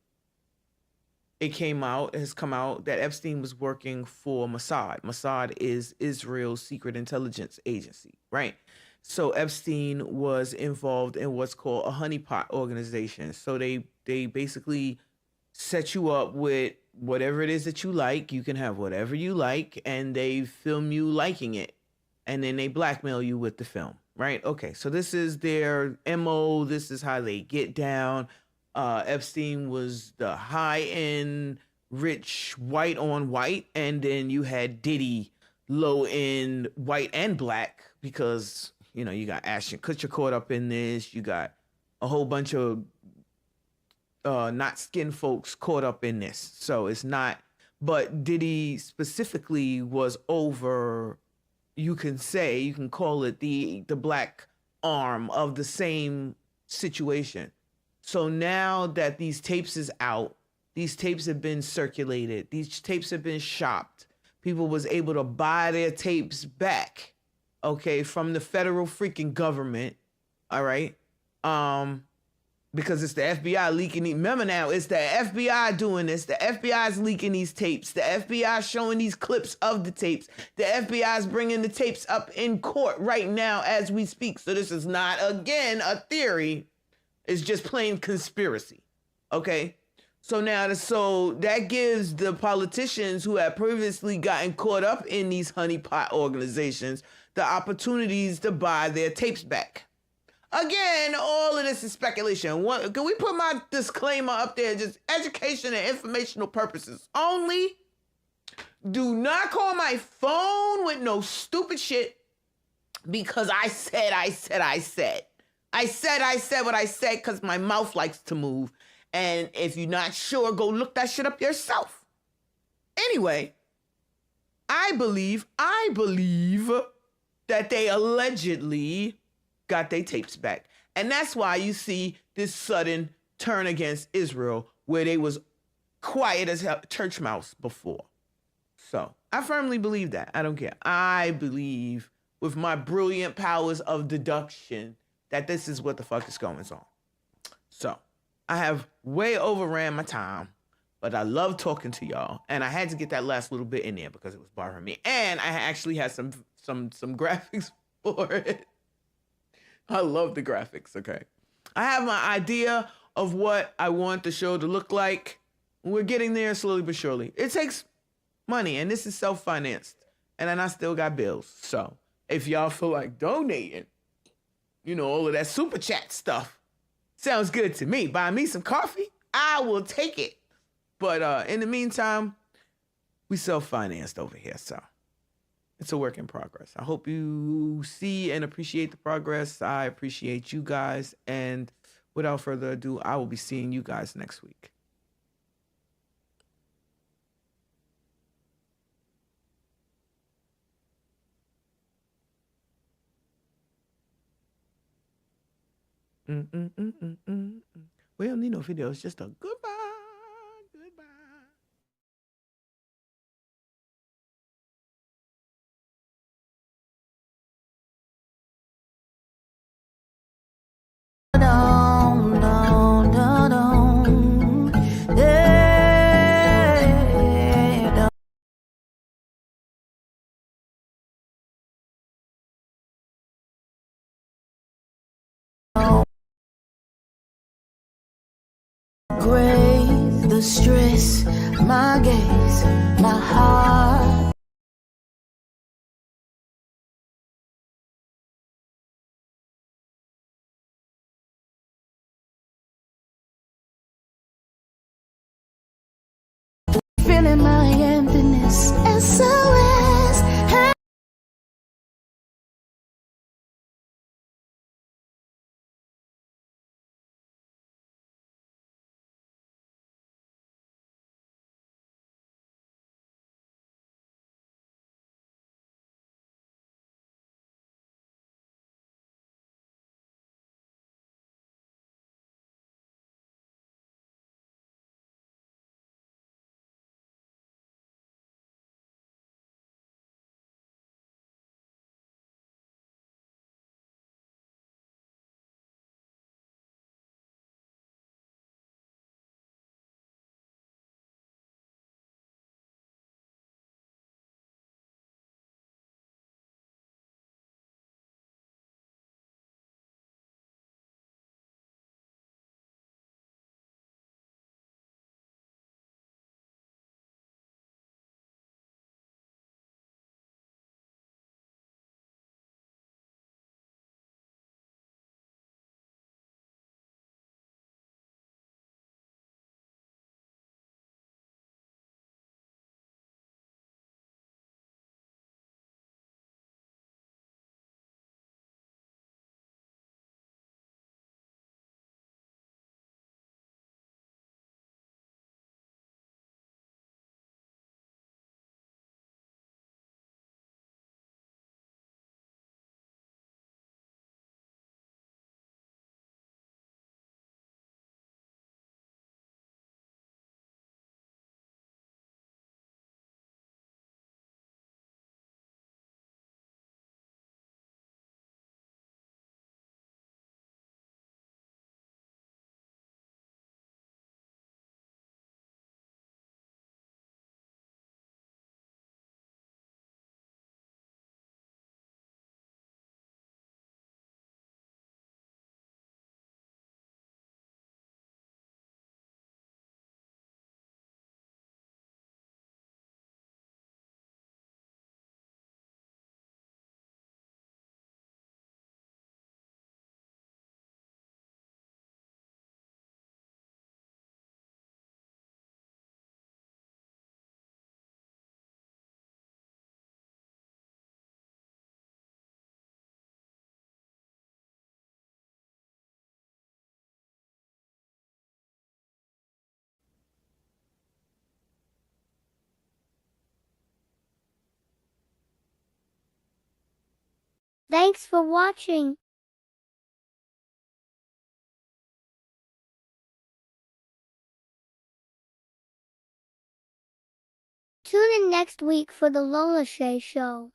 Speaker 8: it has come out that Epstein was working for Mossad. Mossad is Israel's secret intelligence agency, right? So Epstein was involved in what's called a honeypot organization. So they basically set you up with whatever it is that you like. You can have whatever you like, and they film you liking it. And then they blackmail you with the film, right? Okay, so this is their MO. This is how they get down. Epstein was the high-end, rich, white on white, and then you had Diddy, low-end, white and black, because, you know, you got Ashton Kutcher caught up in this. You got a whole bunch of not skin folks caught up in this. So it's not, but Diddy specifically was over, you can call it the black arm of the same situation. So now that these tapes is out, these tapes have been circulated, these tapes have been shopped, people was able to buy their tapes back, okay, from the federal freaking government, all right? Because it's the FBI leaking these. Remember now, it's the FBI doing this. The FBI is leaking these tapes. The FBI showing these clips of the tapes. The FBI is bringing the tapes up in court right now as we speak. So this is not, again, a theory. It's just plain conspiracy, okay? So now, so that gives the politicians who have previously gotten caught up in these honeypot organizations the opportunities to buy their tapes back. Again, all of this is speculation. Can we put my disclaimer up there? Just education and informational purposes only. Do not call my phone with no stupid shit because I said what I said because my mouth likes to move. And if you're not sure, go look that shit up yourself. Anyway, I believe that they allegedly got their tapes back. And that's why you see this sudden turn against Israel where they was quiet as hell, church mouse before. So I firmly believe that. I don't care. I believe with my brilliant powers of deduction that this is what the fuck is going on. So I have way overran my time, but I love talking to y'all, and I had to get that last little bit in there because it was bothering me, and I actually had some graphics for it. I love the graphics. Okay, I have my idea of what I want the show to look like. We're getting there slowly but surely. It takes money, and this is self-financed, and then I still got bills. So if y'all feel like donating, all of that super chat stuff sounds good to me. Buy me some coffee, I will take it. But in the meantime, we self-financed over here, so it's a work in progress. I hope you see and appreciate the progress. I appreciate you guys, and without further ado, I will be seeing you guys next week. We don't need no videos, just a goodbye.
Speaker 4: Grave the stress, my gaze, my heart. Feeling my emptiness, SOS.
Speaker 9: Thanks for watching. Tune in next week for the Lola Shae Show.